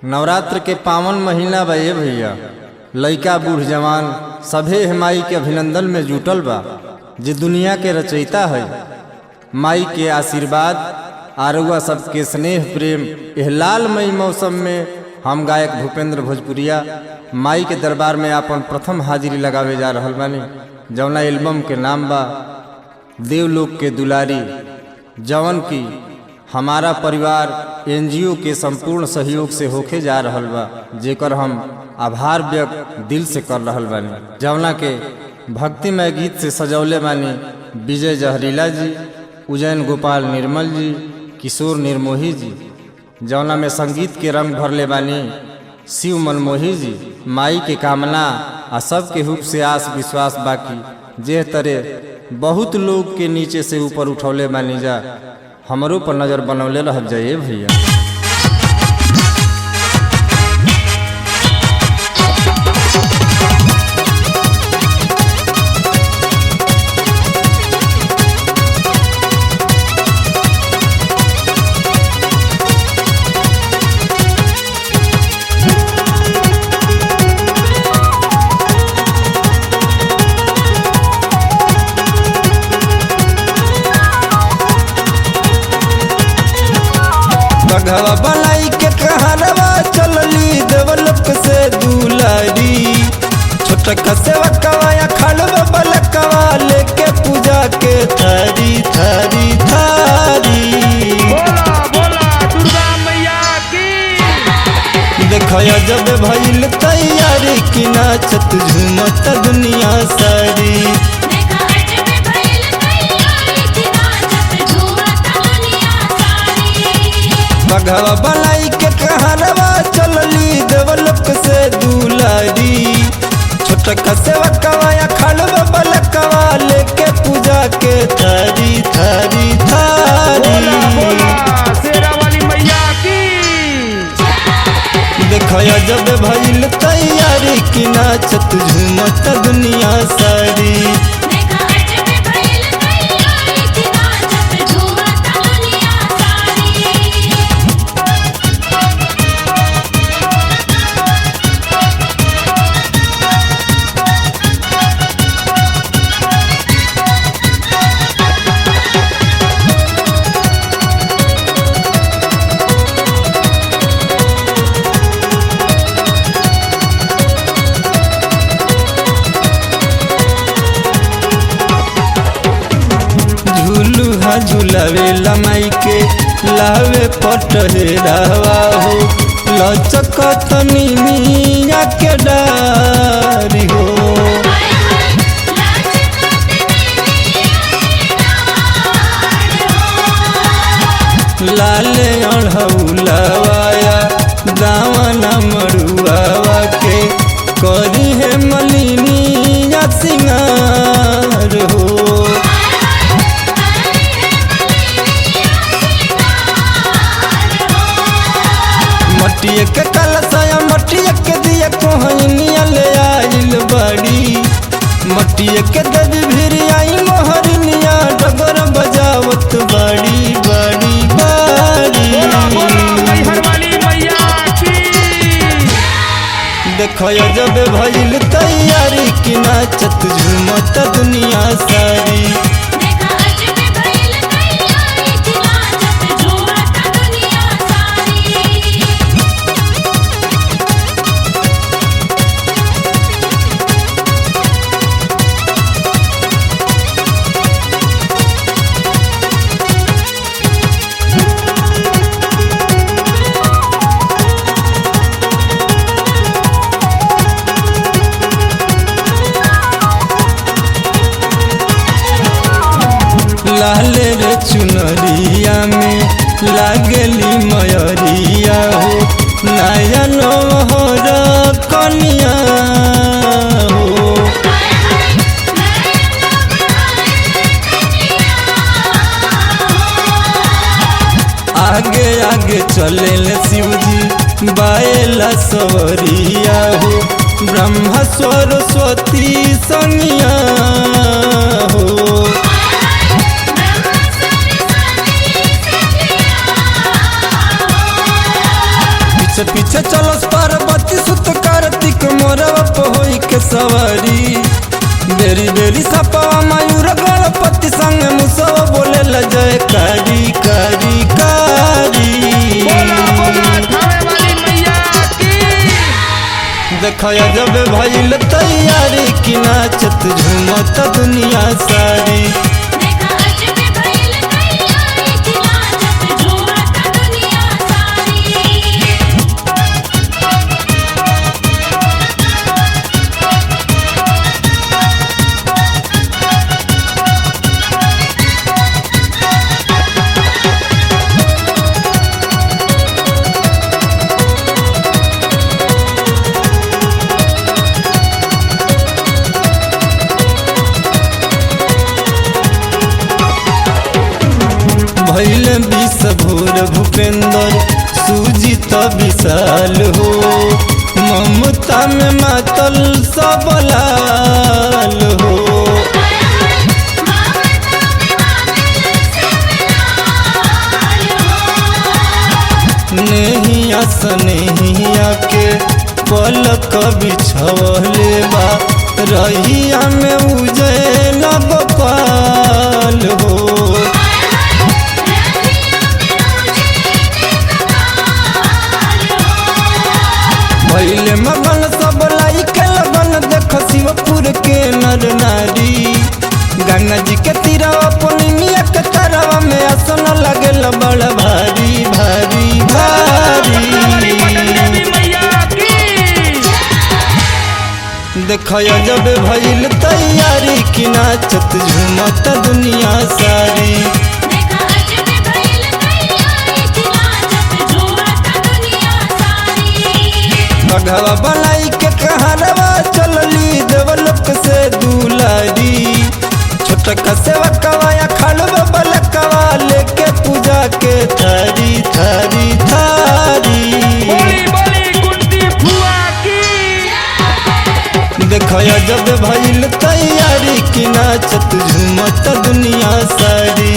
नवरात्र के पावन महीना बा ये भैया, लइका बूढ़ जवान सभे माई के अभिनंदन में जुटल बा। जे दुनिया के रचयिता है, माई के आशीर्वाद आरुआ सबके स्नेह प्रेम एह लालमयी मौसम में हम गायक भूपेंद्र भोजपुरिया माई के दरबार में अपन प्रथम हाजिरी लगावे जा रहल बानी। जौना एल्बम के नाम बा देवलोक के दुलारी, जवन की हमारा परिवार एनजीओ के संपूर्ण सहयोग से होके जा रहल बा, जेकर हम आभार व्यक्त दिल से कर रहल बानी। जौना के भक्तिमय गीत से सजौले बानी विजय जहरीला जी, उज्जैन गोपाल निर्मल जी, किशोर निर्मोही जी। जौना में संगीत के रंग भरले बानी शिव मनमोही जी। माई के कामना आ सबके हुब से आस विश्वास बाकी जे तरह बहुत लोग के नीचे से ऊपर उठौले बानी जा, हमरो पर नजर बनौले रह जाइए भैया। बघवा बनाई के कहरवा चलली देवलोक से दुलारी, छोटका सेवकवा या खड़वा बलकवा लेके पूजा के थारी थारी थारी। बोला बोला दुर्गा मैया की। देखो जब भइल तैयारी कि नाचत झूमत दुनिया सारी। बघवा बनाई के कहरवा चलली देवलोक से दुलारी, छोटका सेवकवा या खड़वा बलकवा लेके पूजा के थारी थारी थारी। बोला बोला शेरा वाली मैया की। देखो जब भइल तैयारी कि नाचत झूमत दुनिया सारी। झुलावे लमाई के लावे पटहेरावा हो, लचकत निमिया के डारी हो। लाले अढ़ौलावाया दावना मरुआवा के करी है मलिनिया सिंगार हो। मटिया के कलशया मटिया के दिया कोहनिया ले आइल बड़ी, मटिया के देवी भिरी आई मोहरनिया डगर बजावत बड़ी बड़ी बड़ी। बोला बोला मैहर वाली मैया की। देखो जब भइल तैयारी कि नाचत झूमत दुनिया सारी। लाले रे चुनरिया में लागली मयरिया हो, नया नोहर कनिया हो। आगे आगे चले शिवजी बाएला सवरिया हो, ब्रह्मा सरस्वती सनिया हो। पीछे चलस पार्वती सुत कार्तिक मोरवा होई के सवारी बेरी बेरी सपवा मयूर गणपति संग मुसव बोले ल जय कारी कारी कारी बोला बोला थावे वाली मैया की देखया जब भइल तैयारी कि नाचत झूमत दुनिया सारी देखा अजब भइल तैयारी कि नाचत झूमत दुनिया सारी भैल विष भोर भूपेंद्र सुजीत विशाल हो ममता में मातल सब लाल हो नेहिया सनेहिया के पलक बिछवले बा रहिया में उजैन गोपाल हो भैले मगन सब लाई के लगन देख शिवपुर के नर नारी गंगा जी के तीरवा पुनिया के तरवा में आसन लगे बड़ भारी भारी भारी पटन देवी मैया की देखया जब भइल तैयारी कि नाचत झूमत दुनिया सारी देखा अजब भइल तैयारी कि नाचत झूमत दुनिया सारी बघवा बनाई के कहरवा चलली देवलोक से दुलारी छोटका सेवकवा या खड़वा बलकवा लेके पूजा के थारी थारी थारी बोली बोली कुंती फुआ की देखया जब भइल तैयारी कि नाचत झूमत दुनिया सारी